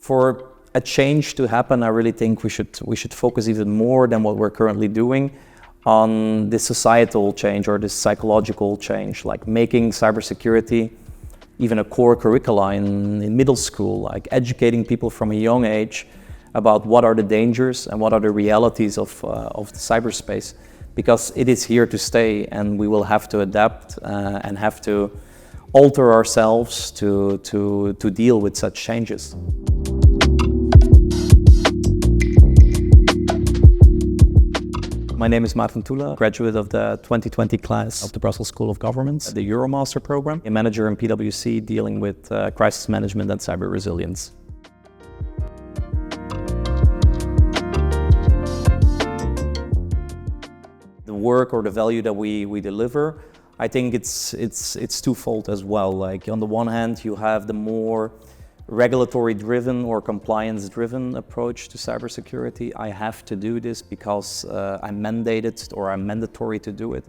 For a change to happen, I really think we should focus even more than what we're currently doing on this societal change or this psychological change, like making cybersecurity even a core curricula in middle school, like educating people from a young age about what are the dangers and what are the realities of the cyberspace, because it is here to stay and we will have to adapt and have to alter ourselves to deal with such changes. My name is Maarten Toelen, graduate of the 2020 class of the Brussels School of Government, the Euromaster program, a manager in PwC dealing with crisis management and cyber resilience. The work or the value that we deliver, I think it's twofold as well. Like on the one hand, you have the more regulatory-driven or compliance-driven approach to cybersecurity. I have to do this because I'm mandated or I'm mandatory to do it.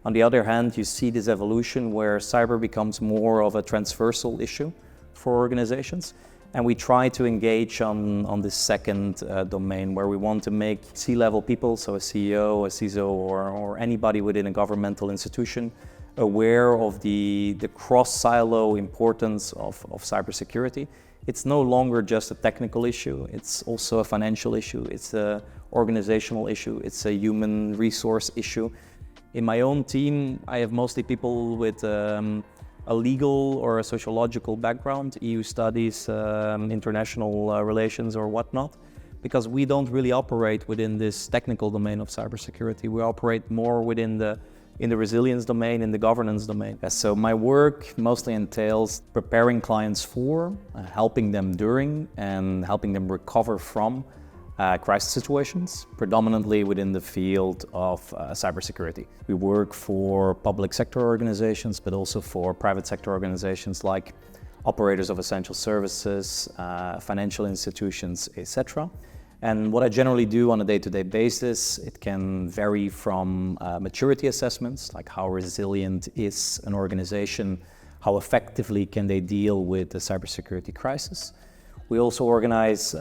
On the other hand, you see this evolution where cyber becomes more of a transversal issue for organizations. And we try to engage on this second domain where we want to make C-level people, so a CEO, a CISO, or anybody within a governmental institution aware of the cross-silo importance of cybersecurity. It's no longer just a technical issue, it's also a financial issue, it's an organizational issue, it's a human resource issue. In my own team, I have mostly people with a legal or a sociological background, EU studies, international relations or whatnot, because we don't really operate within this technical domain of cybersecurity. We operate more within the resilience domain, in the governance domain. So my work mostly entails preparing clients for, helping them during, and helping them recover from crisis situations, predominantly within the field of cybersecurity. We work for public sector organizations, but also for private sector organizations like operators of essential services, financial institutions, etc. And what I generally do on a day-to-day basis, it can vary from maturity assessments, like how resilient is an organization, how effectively can they deal with the cybersecurity crisis. We also organize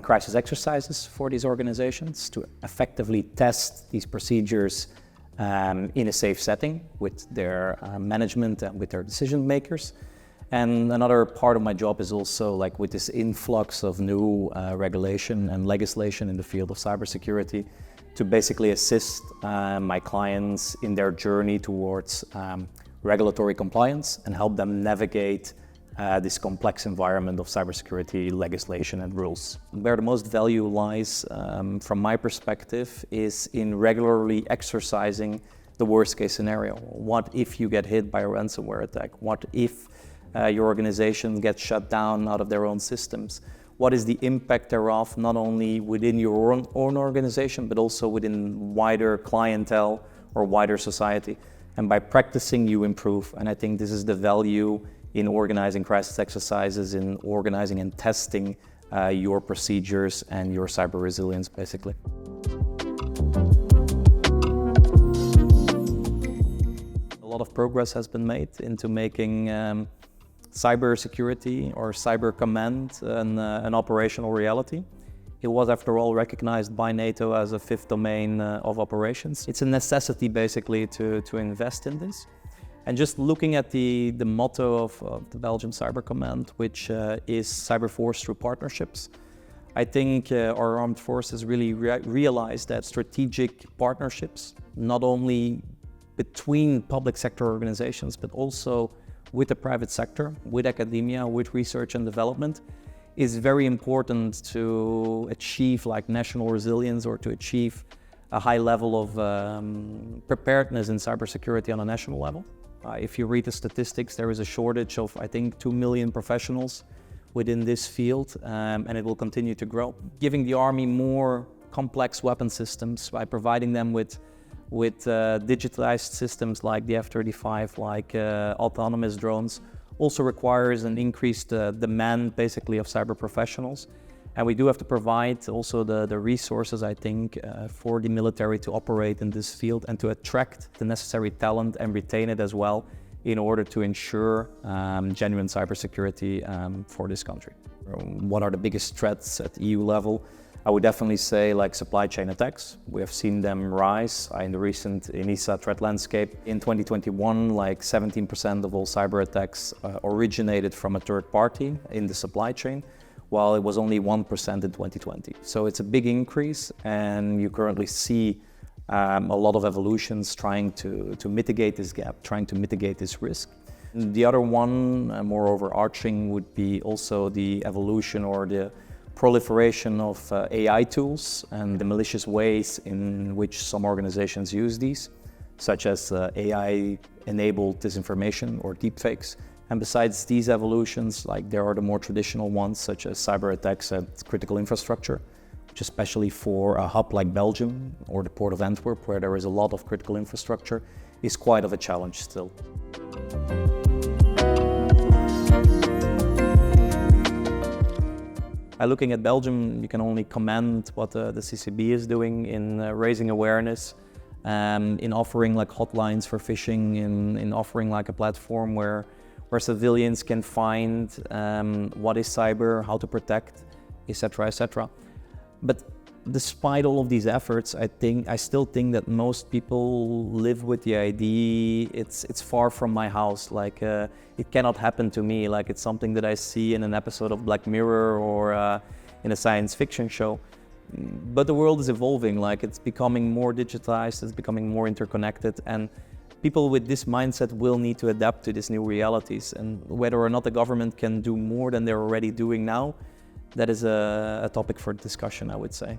crisis exercises for these organizations to effectively test these procedures in a safe setting with their management and with their decision makers. And another part of my job is also like with this influx of new regulation and legislation in the field of cybersecurity to basically assist my clients in their journey towards regulatory compliance and help them navigate this complex environment of cybersecurity legislation and rules. Where the most value lies, from my perspective, is in regularly exercising the worst case scenario. What if you get hit by a ransomware attack? What if your organization gets shut down out of their own systems? What is the impact thereof, not only within your own organization, but also within wider clientele or wider society? And by practicing, you improve. And I think this is the value in organizing crisis exercises, in organizing and testing your procedures and your cyber resilience, basically. A lot of progress has been made into making cybersecurity or cyber command an operational reality. It was, after all, recognized by NATO as a fifth domain of operations. It's a necessity, basically, to invest in this. And just looking at the motto of the Belgium Cyber Command, which is cyber force through partnerships, I think our armed forces really realized that strategic partnerships, not only between public sector organizations, but also with the private sector, with academia, with research and development, is very important to achieve like national resilience or to achieve a high level of preparedness in cybersecurity on a national level. If you read the statistics, there is a shortage of, I think, 2 million professionals within this field, and it will continue to grow. Giving the army more complex weapon systems by providing them with digitalized systems like the F-35, like autonomous drones, also requires an increased demand, basically, of cyber professionals. And we do have to provide also the resources, I think, for the military to operate in this field and to attract the necessary talent and retain it as well in order to ensure genuine cybersecurity for this country. What are the biggest threats at EU level? I would definitely say like supply chain attacks. We have seen them rise in the recent ENISA threat landscape. In 2021, like 17% of all cyber attacks originated from a third party in the supply chain, while it was only 1% in 2020. So it's a big increase, and you currently see a lot of evolutions trying to mitigate this gap, trying to mitigate this risk. The other one, more overarching, would be also the evolution or the proliferation of AI tools and the malicious ways in which some organizations use these, such as AI-enabled disinformation or deepfakes. And besides these evolutions, like there are the more traditional ones, such as cyber attacks at critical infrastructure, which especially for a hub like Belgium or the Port of Antwerp, where there is a lot of critical infrastructure, is quite of a challenge still. Looking at Belgium, you can only commend what the CCB is doing in raising awareness, in offering like hotlines for phishing, in offering like a platform where civilians can find what is cyber, how to protect, etc., etc. But despite all of these efforts, I still think that most people live with the idea it's far from my house. Like it cannot happen to me. Like it's something that I see in an episode of Black Mirror or in a science fiction show. But the world is evolving. Like it's becoming more digitized. It's becoming more interconnected, and people with this mindset will need to adapt to these new realities. And whether or not the government can do more than they're already doing now, that is a topic for discussion, I would say.